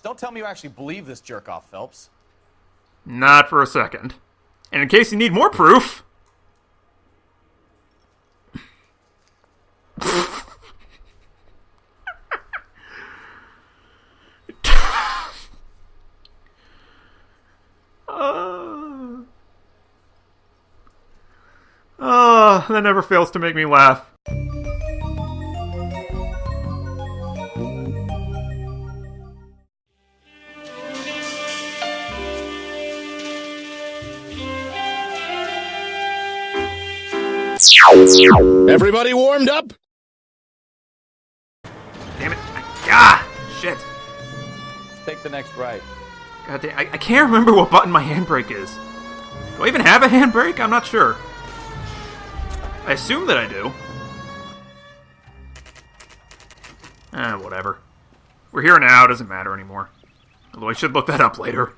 Don't tell me you actually believe this jerk-off, Phelps. Not for a second. And in case you need more proof... that never fails to make me laugh. Everybody warmed up? Damn it. Ah! Shit. Take the next right. God damn, I can't remember what button my handbrake is. Do I even have a handbrake? I'm not sure. I assume that I do. Whatever. We're here now, doesn't matter anymore. Although I should look that up later.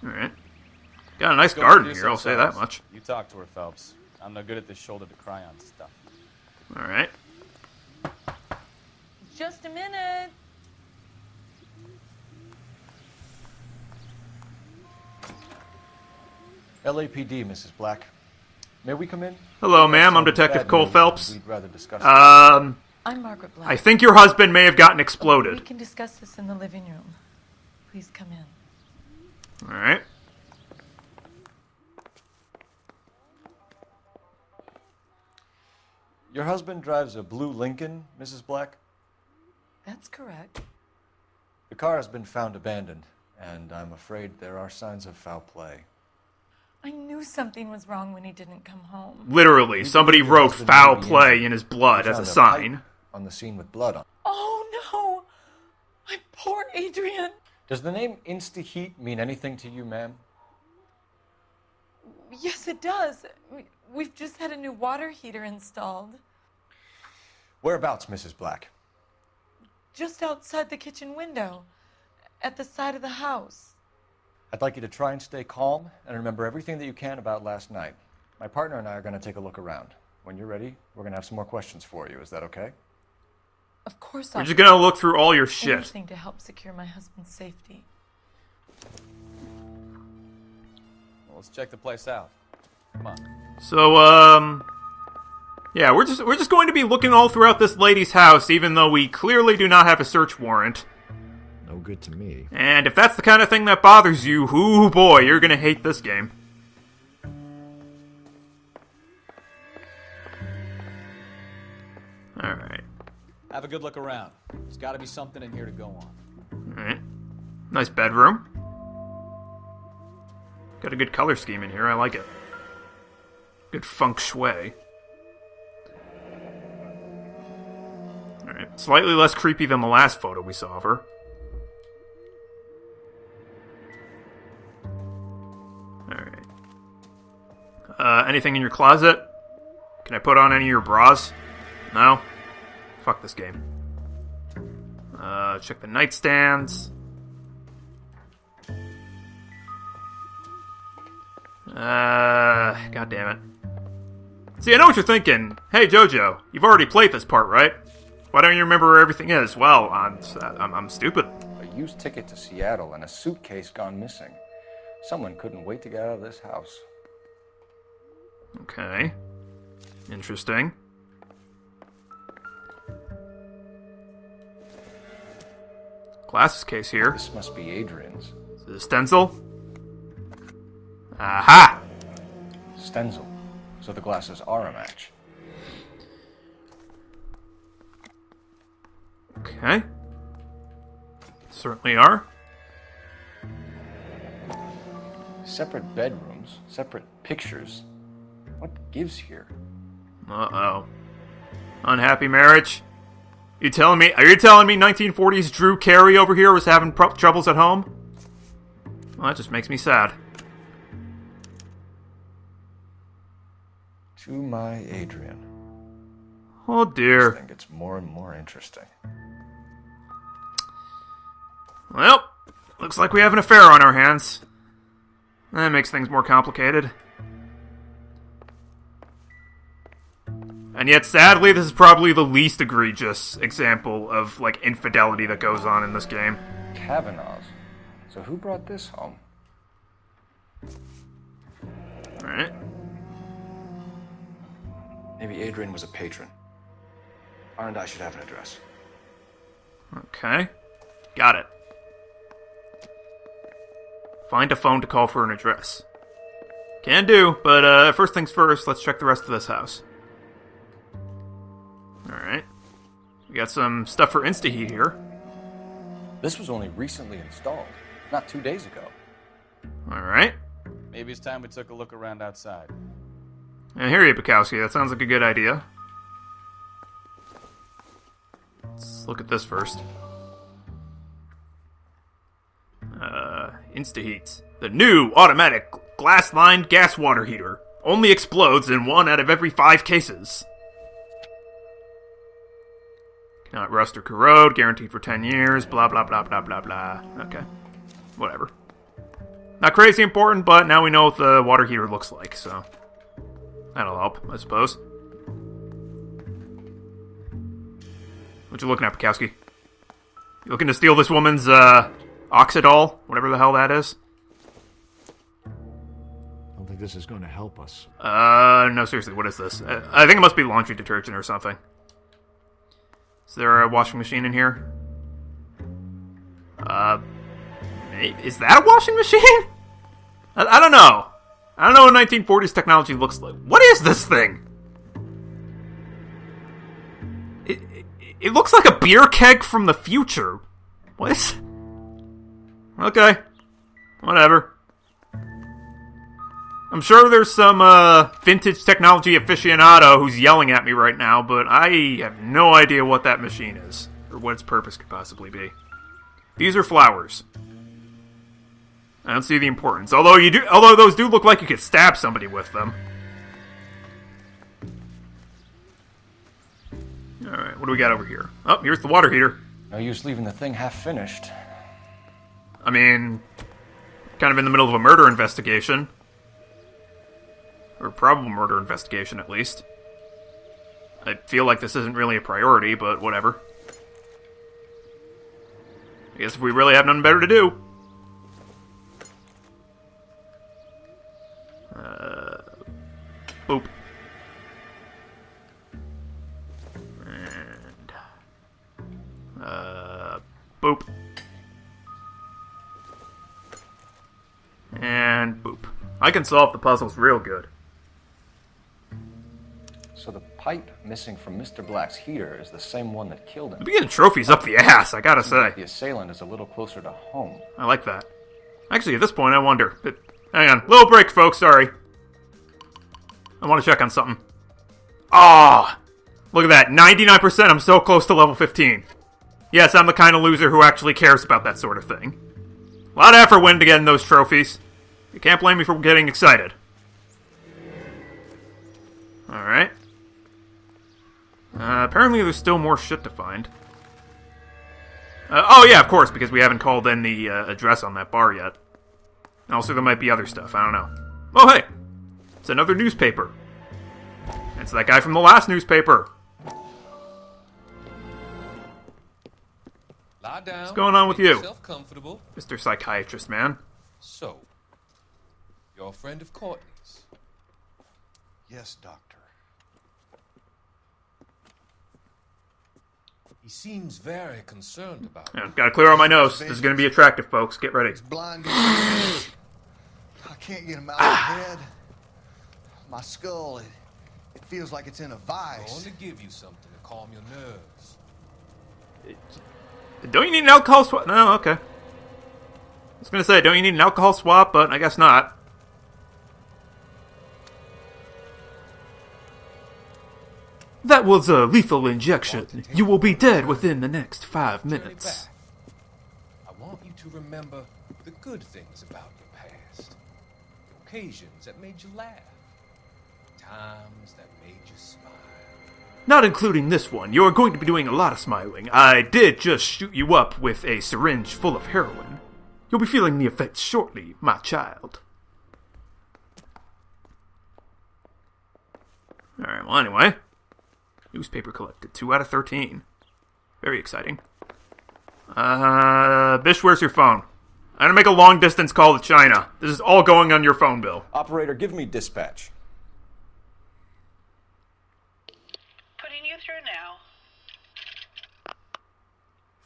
Alright. Got a nice garden here, I'll say that much. You talk to her, Phelps. I'm no good at this shoulder-to-cry-on stuff. Alright. Just a minute. LAPD, Mrs. Black. May we come in? Hello, ma'am. I'm Detective Cole Phelps. We'd rather discuss I'm Margaret Black. I think your husband may have gotten exploded. We can discuss this in the living room. Please come in. Alright. Your husband drives a blue Lincoln, Mrs. Black? That's correct. The car has been found abandoned, and I'm afraid there are signs of foul play. I knew something was wrong when he didn't come home. Literally, somebody wrote foul play in his blood as a sign. On the scene with blood on. Oh no! My poor Adrian! Does the name Insta-Heat mean anything to you, ma'am? Yes, it does. We've just had a new water heater installed. Whereabouts, Mrs. Black? Just outside the kitchen window, at the side of the house. I'd like you to try and stay calm and remember everything that you can about last night. My partner and I are going to take a look around. When you're ready, we're going to have some more questions for you. Is that okay? Of course, We're just gonna look through all your shit. Anything to help secure my husband's safety. Well, let's check the place out. Come on. So, yeah, we're just going to be looking all throughout this lady's house, even though we clearly do not have a search warrant. No good to me. And if that's the kind of thing that bothers you, ooh boy, you're gonna hate this game. Alright. Have a good look around. There's got to be something in here to go on. Alright. Nice bedroom. Got a good color scheme in here, I like it. Good feng shui. Alright. Slightly less creepy than the last photo we saw of her. Alright. Anything in your closet? Can I put on any of your bras? No? Fuck this game. Check the nightstands. God damn it. See, I know what you're thinking. Hey, JoJo, you've already played this part, right? Why don't you remember where everything is? Well, I'm stupid. A used ticket to Seattle and a suitcase gone missing. Someone couldn't wait to get out of this house. Okay. Interesting. Glasses case here. This must be Adrian's. Is it a stencil? Aha! Stencil. So the glasses are a match. Okay. Certainly are. Separate bedrooms, separate pictures. What gives here? Uh-oh. Unhappy marriage? Are you telling me 1940s Drew Carey over here was having troubles at home? Well, that just makes me sad. To my Adrian. Oh dear. This thing gets more and more interesting. Well, looks like we have an affair on our hands. That makes things more complicated. I And yet, sadly, this is probably the least egregious example of, like, infidelity that goes on in this game. Kavanaugh's. So who brought this home? Alright. Maybe Adrian was a patron. R&I should have an address. Okay. Got it. Find a phone to call for an address. Can do, but first things first, let's check the rest of this house. Alright. We got some stuff for InstaHeat here. This was only recently installed, not 2 days ago. Alright. Maybe it's time we took a look around outside. I hear you, Bukowski. That sounds like a good idea. Let's look at this first. InstaHeat. The new automatic glass-lined gas water heater. Only explodes in 1 out of every 5 cases. Cannot rust or corrode. Guaranteed for 10 years. Blah, blah, blah, blah, blah, blah. Okay. Whatever. Not crazy important, but now we know what the water heater looks like, so... that'll help, I suppose. What you looking at, Bukowski? You looking to steal this woman's, Oxidol? Whatever the hell that is? I don't think this is going to help us. No, seriously, what is this? I think it must be laundry detergent or something. Is there a washing machine in here? Is that a washing machine? I don't know. I don't know what 1940s technology looks like. What is this thing? It looks like a beer keg from the future. What? Okay. Whatever. I'm sure there's some vintage technology aficionado who's yelling at me right now, but I have no idea what that machine is, or what its purpose could possibly be. These are flowers. I don't see the importance. Although those do look like you could stab somebody with them. Alright, what do we got over here? Oh, here's the water heater. No use leaving the thing half finished. I mean, kind of in the middle of a murder investigation. Or probable murder investigation, at least. I feel like this isn't really a priority, but whatever. I guess if we really have nothing better to do. Boop. And... boop. And boop. I can solve the puzzles real good. So the pipe missing from Mr. Black's heater is the same one that killed him. We're getting trophies up the ass, I gotta say. The assailant is a little closer to home. I like that. Actually, at this point, I wonder. But, hang on. Little break, folks. Sorry. I want to check on something. Ah! Look at that. 99%. I'm so close to level 15. Yes, I'm the kind of loser who actually cares about that sort of thing. A lot of effort went into getting those trophies. You can't blame me for getting excited. Alright. Apparently there's still more shit to find. Oh yeah, of course, because we haven't called in the address on that bar yet. Also, there might be other stuff, I don't know. Oh hey! It's another newspaper. It's that guy from the last newspaper. Lie down. What's going on with make you? yourself comfortable. Mr. Psychiatrist, man. So, you're a friend of Courtney's. Yes, Doctor. He seems very concerned about Yeah, gotta clear out my nose. This is gonna be attractive, folks. Get ready. Blinding. I can't get him out of the head. My skull, it feels like it's in a I'm vice. going to give you something to calm your nerves. Don't you need an alcohol swap? No, okay. I was gonna say, don't you need an alcohol swap, but I guess not. That was a lethal injection. You will be dead within the next 5 Turn it minutes. back. I want you to remember the good things about your past. The occasions that made you laugh. Times that made you smile. Not including this one. You are going to be doing a lot of smiling. I did just shoot you up with a syringe full of heroin. You'll be feeling the effects shortly, my child. Alright, well anyway. Newspaper collected. 2 out of 13. Very exciting. Bish, where's your phone? I'm gonna make a long-distance call to China. This is all going on your phone bill. Operator, give me dispatch. Putting you through now.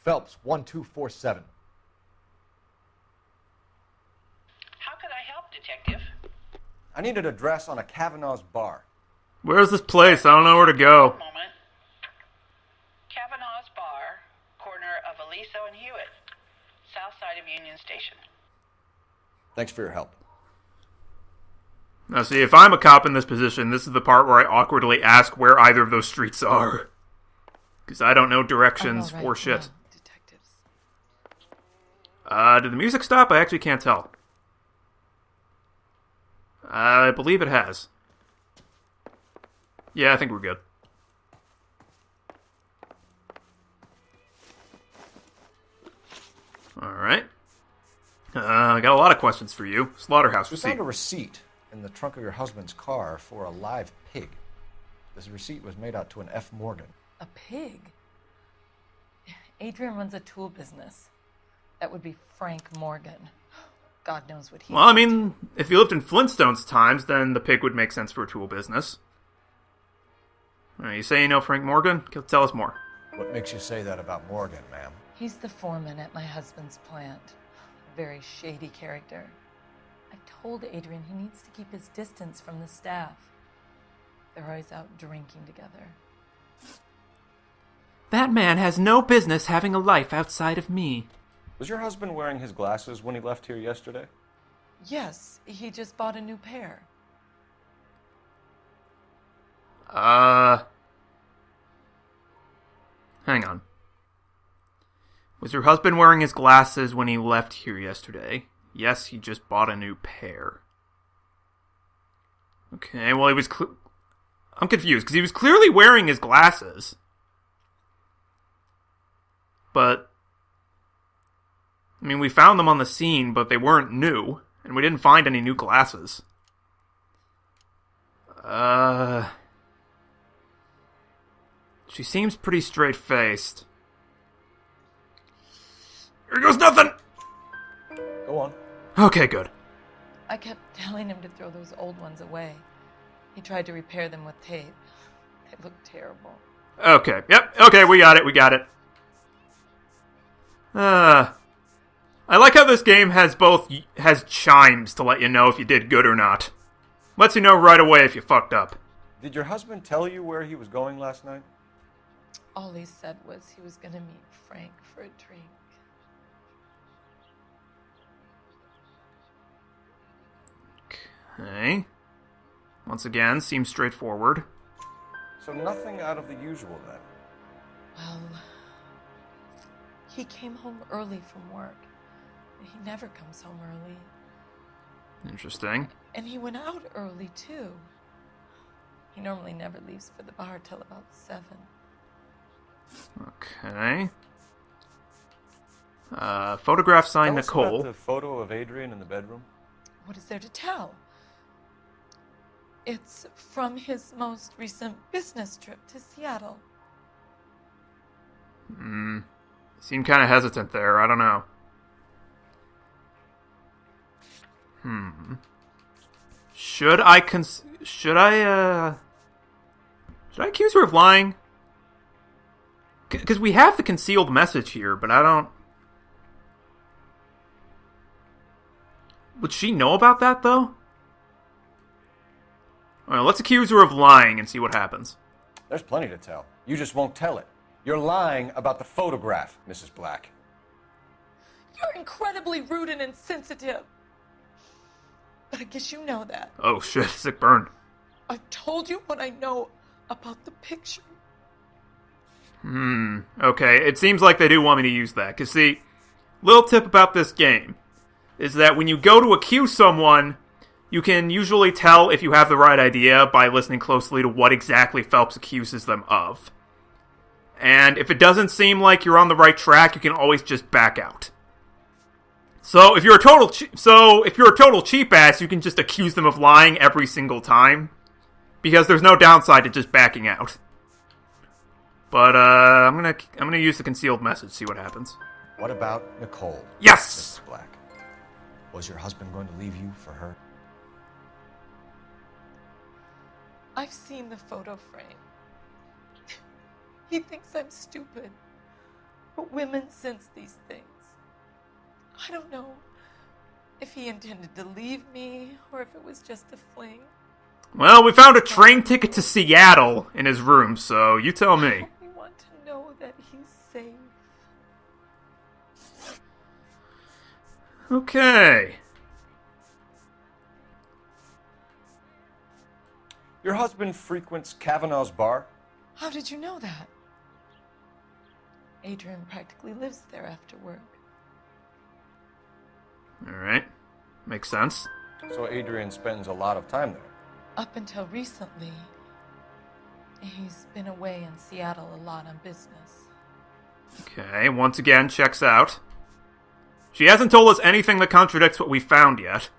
Phelps, 1247. How could I help, Detective? I need an address on a Kavanaugh's bar. Where's this place? I don't know where to go. Moment. Kavanaugh's Bar, corner of Aliso and Hewitt, south side of Union Station. Thanks for your help. Now see, if I'm a cop in this position, this is the part where I awkwardly ask where either of those streets are. Because I don't know directions for shit. Detectives. Did the music stop? I actually can't tell. I believe it has. Yeah, I think we're good. Alright. I got a lot of questions for you. Slaughterhouse We receipt. found a receipt in the trunk of your husband's car for a live pig. This receipt was made out to an F. Morgan. A pig? Adrian runs a tool business. That would be Frank Morgan. God knows what he... Well, I mean, if you lived in Flintstones times, then the pig would make sense for a tool business. You say you know Frank Morgan? Tell us more. What makes you say that about Morgan, ma'am? He's the foreman at my husband's plant. A very shady character. I've told Adrian he needs to keep his distance from the staff. They're always out drinking together. That man has no business having a life outside of me. Was your husband wearing his glasses when he left here yesterday? Yes, he just bought a new pair. Hang on. Was your husband wearing his glasses when he left here yesterday? Yes, he just bought a new pair. Okay, well, he was... I'm confused, because he was clearly wearing his glasses. But... I mean, we found them on the scene, but they weren't new, and we didn't find any new glasses. She seems pretty straight-faced. Here goes nothing! Go on. Okay, good. I kept telling him to throw those old ones away. He tried to repair them with tape. They look terrible. Okay, yep, okay, we got it. I like how this game has chimes to let you know if you did good or not. Lets you know right away if you fucked up. Did your husband tell you where he was going last night? All he said was he was going to meet Frank for a drink. Okay. Once again, seems straightforward. So nothing out of the usual then. Well, he came home early from work. He never comes home early. Interesting. And he went out early, too. He normally never leaves for the bar till about 7. Okay. Photograph signed Tell us Nicole. about the photo of Adrian in the bedroom. What is there to tell? It's from his most recent business trip to Seattle. Seemed kind of hesitant there. I don't know. Should I accuse her of lying? Because we have the concealed message here, but I don't... Would she know about that, though? Alright, let's accuse her of lying and see what happens. There's plenty to tell. You just won't tell it. You're lying about the photograph, Mrs. Black. You're incredibly rude and insensitive. But I guess you know that. Oh shit, sick burn. I've told you what I know about the picture. Okay, it seems like they do want me to use that. Because see, little tip about this game is that when you go to accuse someone, you can usually tell if you have the right idea by listening closely to what exactly Phelps accuses them of. And if it doesn't seem like you're on the right track, you can always just back out. So if you're a total cheap ass, you can just accuse them of lying every single time, because there's no downside to just backing out. But I'm gonna use the concealed message. See what happens. What about Nicole? Yes. Mrs. Black. Was your husband going to leave you for her? I've seen the photo frame. He thinks I'm stupid. But women sense these things. I don't know if he intended to leave me or if it was just a fling. Well, we found a train ticket to Seattle in his room, so you tell me. I want to know that he's safe. Okay. Your husband frequents Kavanaugh's bar? How did you know that? Adrian practically lives there after work. Alright. Makes sense. So Adrian spends a lot of time there. Up until recently, he's been away in Seattle a lot on business. Okay, once again, checks out. She hasn't told us anything that contradicts what we found yet.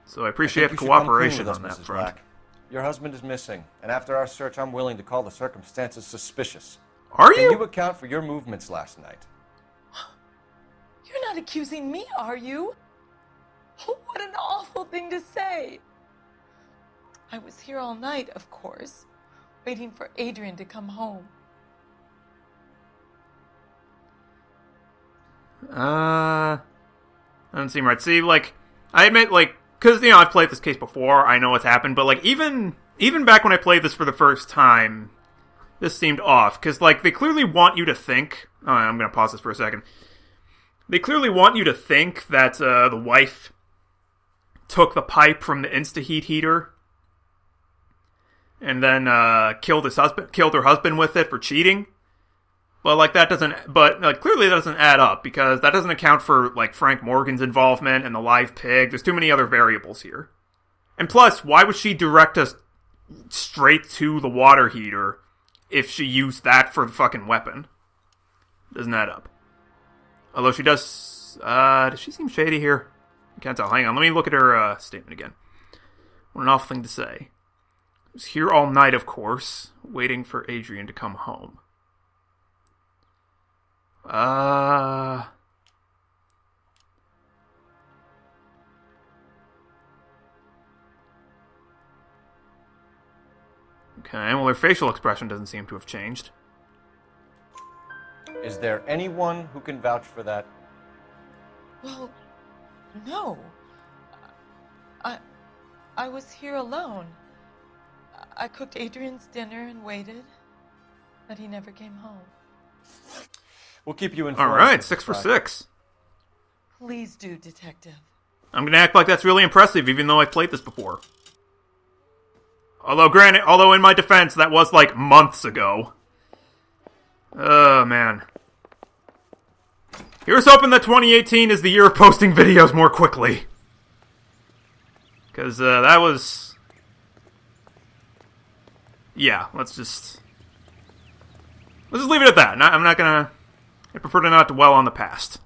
So I appreciate the cooperation on that front. Black. Your husband is missing, and after our search, I'm willing to call the circumstances suspicious. Are Can you? you account for your movements last night? You're not accusing me, are you? What an awful thing to say. I was here all night, of course, waiting for Adrian to come home. Doesn't seem right. See, like, I admit, like, because, you know, I've played this case before, I know what's happened, but, like, even back when I played this for the first time, this seemed off, because, like, they clearly want you to think, I'm going to pause this for a second, they clearly want you to think that, the wife took the pipe from the Instaheat heater, and then, killed her husband with it for cheating. But, like, clearly that doesn't add up, because that doesn't account for, like, Frank Morgan's involvement and the live pig. There's too many other variables here. And plus, why would she direct us straight to the water heater if she used that for the fucking weapon? Doesn't add up. Although she does she seem shady here? I can't tell. Hang on, let me look at her, statement again. What an awful thing to say. I was here all night, of course, waiting for Adrian to come home. Okay, well, her facial expression doesn't seem to have changed. Is there anyone who can vouch for that? Well, no. I was here alone. I cooked Adrian's dinner and waited, but he never came home. We'll keep you informed. Alright, 6 for 6. Please do, Detective. I'm gonna act like that's really impressive, even though I've played this before. Although in my defense, that was like months ago. Oh, man. Here's hoping that 2018 is the year of posting videos more quickly. Because, that was... Yeah, let's just leave it at that. I'm not gonna... I prefer to not dwell on the past.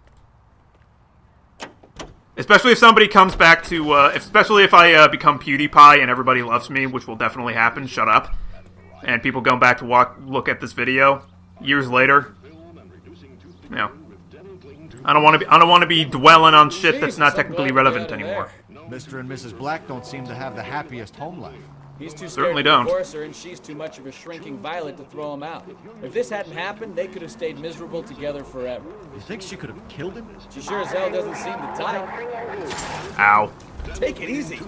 Especially if somebody comes back to, especially if I become PewDiePie and everybody loves me, which will definitely happen, shut up. And people go back to look at this video years later. You know, I don't want to be dwelling on shit that's not technically relevant anymore. Mr. and Mrs. Black don't seem to have the happiest home life. He's too Certainly scared to don't. divorce her, and she's too much of a shrinking violet to throw him out. If this hadn't happened, they could have stayed miserable together forever. You think she could have killed him? She sure as hell doesn't seem the type. Ow. Take it easy.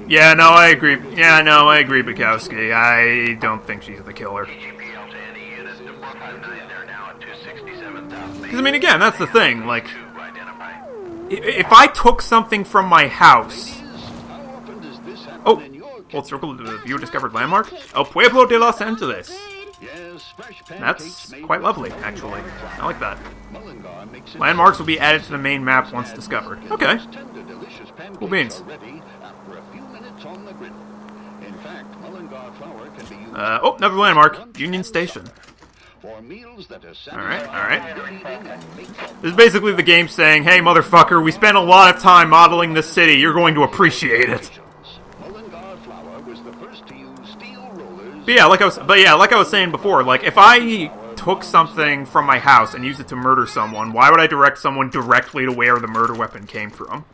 Yeah, no, I agree. Yeah, no, I agree, Bukowski. I don't think she's the killer. Because, I mean, again, that's the thing. Like, if I took something from my house... Oh, old circle to the viewer discovered landmark? El Pueblo de Los Angeles. That's quite lovely, actually. I like that. Landmarks will be added to the main map once discovered. Okay. Cool beans. Oh, another landmark. Union Station. Alright. This is basically the game saying, hey, motherfucker, we spent a lot of time modeling this city. You're going to appreciate it. But yeah, like I was saying before, like, if I took something from my house and used it to murder someone, why would I direct someone directly to where the murder weapon came from?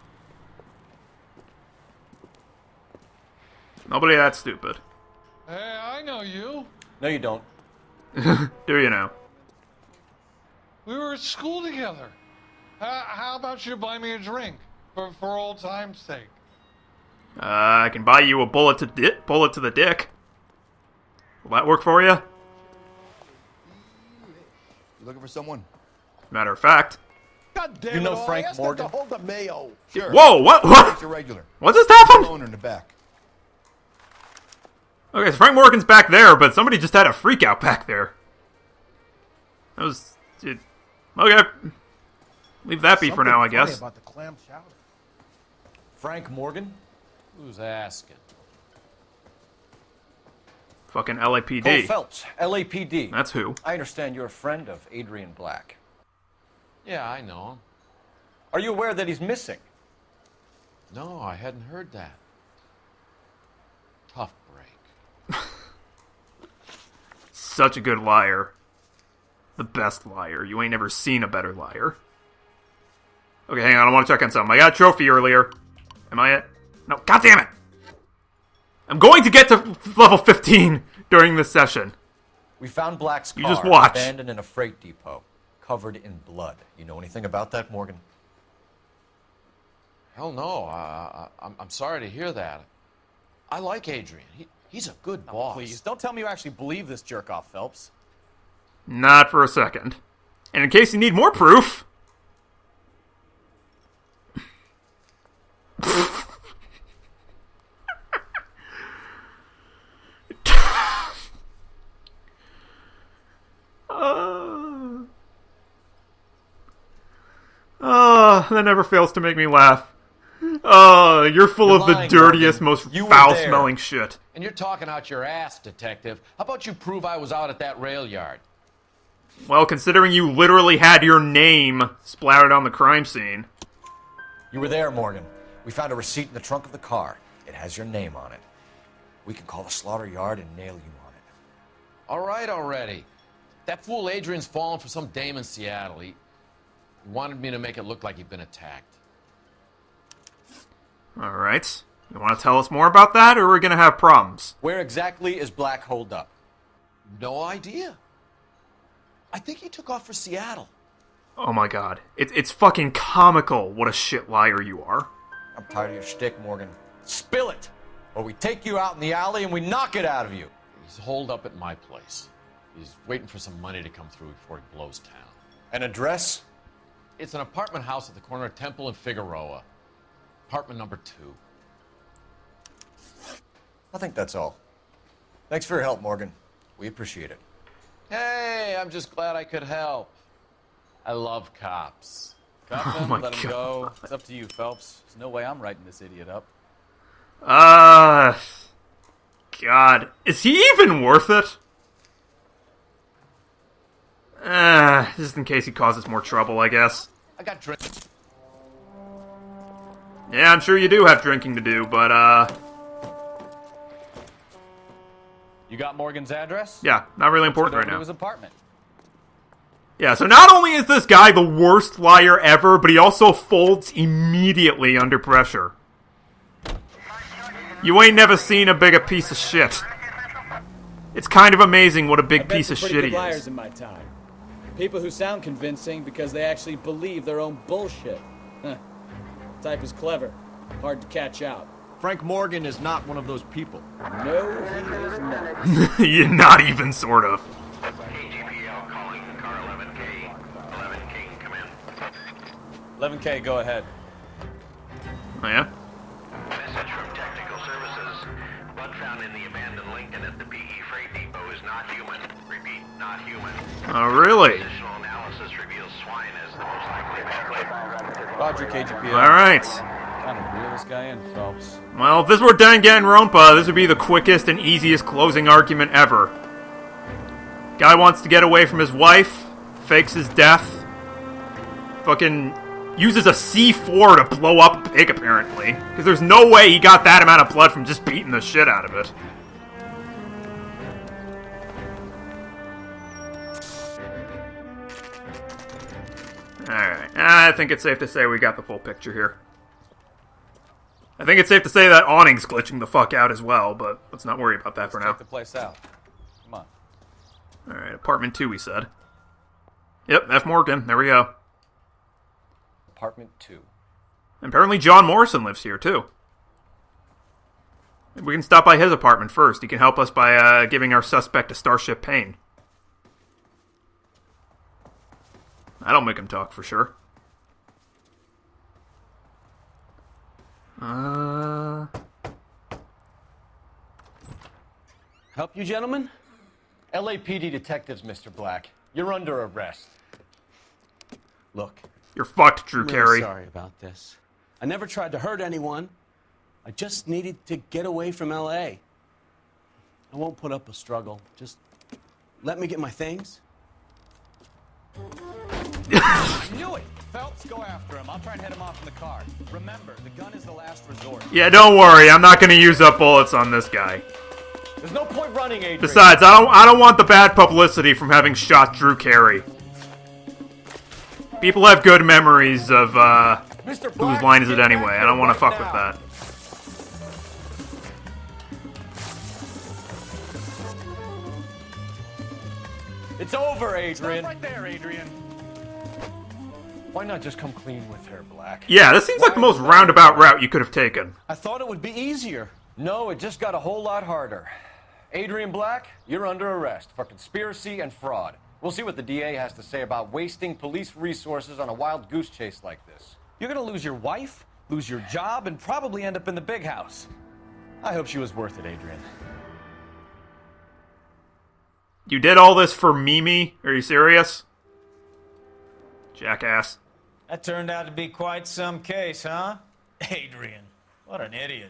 Nobody that stupid. Hey, I know you. No, you don't. Do you know? We were at school together. How about you buy me a drink for old time's sake? I can buy you a bullet to the dick. Will that work for you? You looking for someone? Matter of fact. God damn You know it all, Frank I asked them Morgan? to hold the mayo. Sure. Whoa, what? It's irregular. What just happened? Owner in the back. Okay, so Frank Morgan's back there, but somebody just had a freak out back there. That was... Okay. Leave that be for now, I guess. About the clam chowder. Frank Morgan? Who's asking? Fucking Cole LAPD. Phelps, LAPD. That's who. I understand you're a friend of Adrian Black. Yeah, I know him. Are you aware that he's missing? No, I hadn't heard that. Tough break. Such a good liar. The best liar. You ain't never seen a better liar. Okay, hang on. I want to check on something. I got a trophy earlier. Am I it? No, God damn it! I'm going to get to level 15 during this session. We found Black's car You just watch. abandoned in a freight depot, covered in blood. You know anything about that, Morgan? Hell no. I'm sorry to hear that. I like Adrian. He's a good boss. Please, don't tell me you actually believe this jerk-off, Phelps. Not for a second. And in case you need more proof... that never fails to make me laugh. You're full of the lying, dirtiest, Morgan. most You were foul-smelling shit. And you're talking out your ass, detective. How about you prove I was out at that rail yard? Well, considering you literally had your name splattered on the crime scene. You were there, Morgan. We found a receipt in the trunk of the car. It has your name on it. We can call the slaughter yard and nail you on it. All right already. That fool Adrian's fallen for some dame in Seattle. He wanted me to make it look like he'd been attacked. Alright. You want to tell us more about that, or are we going to have problems? Where exactly is Black holed up? No idea. I think he took off for Seattle. Oh my god. It's fucking comical what a shit liar you are. I'm tired of your shtick, Morgan. Spill it! Or we take you out in the alley and we knock it out of you. He's holed up at my place. He's waiting for some money to come through before he blows town. An address? It's an apartment house at the corner of Temple and Figueroa. Apartment number 2. I think that's all. Thanks for your help, Morgan. We appreciate it. Hey, I'm just glad I could help. I love cops. Cuff him, my let him God. go. It's up to you, Phelps. There's no way I'm writing this idiot up. God. Is he even worth it? Just in case he causes more trouble, I guess. I got drink. Yeah, I'm sure you do have drinking to do, but, You got Morgan's address? yeah, not really important Go right to now. his apartment. Yeah, so not only is this guy the worst liar ever, but he also folds immediately under pressure. You ain't never seen a bigger piece of shit. It's kind of amazing what a big I've piece met of some shit pretty he good liars is. in my time. People who sound convincing because they actually believe their own bullshit. Huh. Type is clever. Hard to catch out. Frank Morgan is not one of those people. No, he is not. You're not even sort of. KGPL calling car 11K. 11K, come in. 11K, go ahead. Oh, yeah? Message from Technical Services. Blood found in the abandoned Lincoln at the PE Freight Depot is not human. Repeat, not human. Oh, really? Additional analysis reveals swine as the most likely victim. Roger, KGPL. Alright. Kind of reel this guy in, Phelps. Well, if this were Danganronpa, this would be the quickest and easiest closing argument ever. Guy wants to get away from his wife, fakes his death, fucking uses a C4 to blow up a pig, apparently. Because there's no way he got that amount of blood from just beating the shit out of it. Alright, I think it's safe to say we got the full picture here. I think it's safe to say that awning's glitching the fuck out as well, but let's not worry about that for now. Check the place out. Come on. Alright, apartment 2, we said. Yep, F. Morgan, there we go. Apartment 2. Apparently John Morrison lives here, too. We can stop by his apartment first. He can help us by giving our suspect a Starship pain. That'll make him talk for sure. Help you, gentlemen? LAPD detectives, Mr. Black. You're under arrest. Look. You're fucked, Drew I'm Carey. really sorry about this. I never tried to hurt anyone. I just needed to get away from LA. I won't put up a struggle. Just let me get my things. I knew it! Phelps, go after him. I'll try and head him off in the car. Remember, the gun is the last resort. Yeah, don't worry. I'm not going to use up bullets on this guy. There's no point running, Adrian. Besides, I don't want the bad publicity from having shot Drew Carey. People have good memories of, whose line is it anyway? I don't want to fuck with that. It's over, Adrian. Stop right there, Adrian. Why not just come clean with her, Black? Yeah, this seems like the most roundabout route you could have taken. I thought it would be easier. No, it just got a whole lot harder. Adrian Black, you're under arrest for conspiracy and fraud. We'll see what the DA has to say about wasting police resources on a wild goose chase like this. You're gonna lose your wife, lose your job, and probably end up in the big house. I hope she was worth it, Adrian. You did all this for Mimi? Are you serious? Jackass. That turned out to be quite some case, huh? Adrian, what an idiot.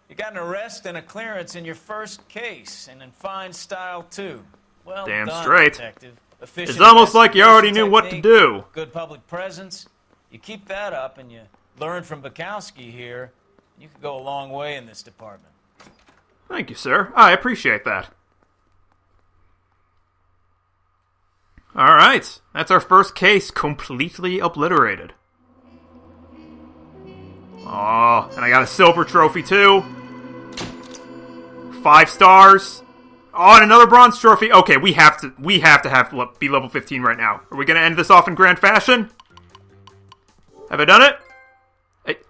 You got an arrest and a clearance in your first case, and in fine style, too. Well Damn done, straight. Detective. It's Efficient almost like you already knew what to technique, do. Good public presence. You keep that up, and you learn from Bukowski here, you could go a long way in this department. Thank you, sir. I appreciate that. Alright, that's our first case completely obliterated. Oh, and I got a silver trophy too. 5 stars. Oh, and another bronze trophy. Okay, we have to be level 15 right now. Are we gonna end this off in grand fashion? Have I done it?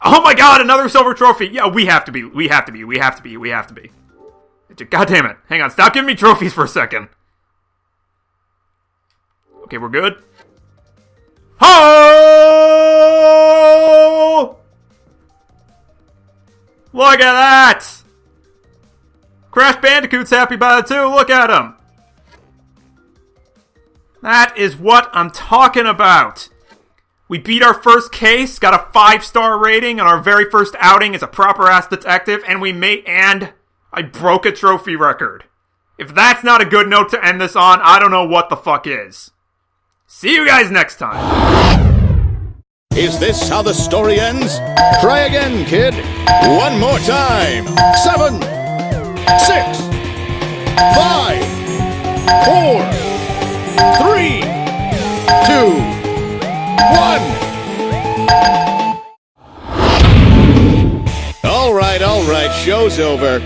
Oh my god, another silver trophy. Yeah, we have to be. God damn it. Hang on, stop giving me trophies for a second. Okay, we're good. Oh! Look at that! Crash Bandicoot's happy about it too. Look at him. That is what I'm talking about. We beat our first case, got a 5-star rating on our very first outing as a proper-ass detective, and I broke a trophy record. If that's not a good note to end this on, I don't know what the fuck is. See you guys next time. Is this how the story ends? Try again, kid. One more time. 7, 6, 5, 4, 3, 2, 1. All right, show's over.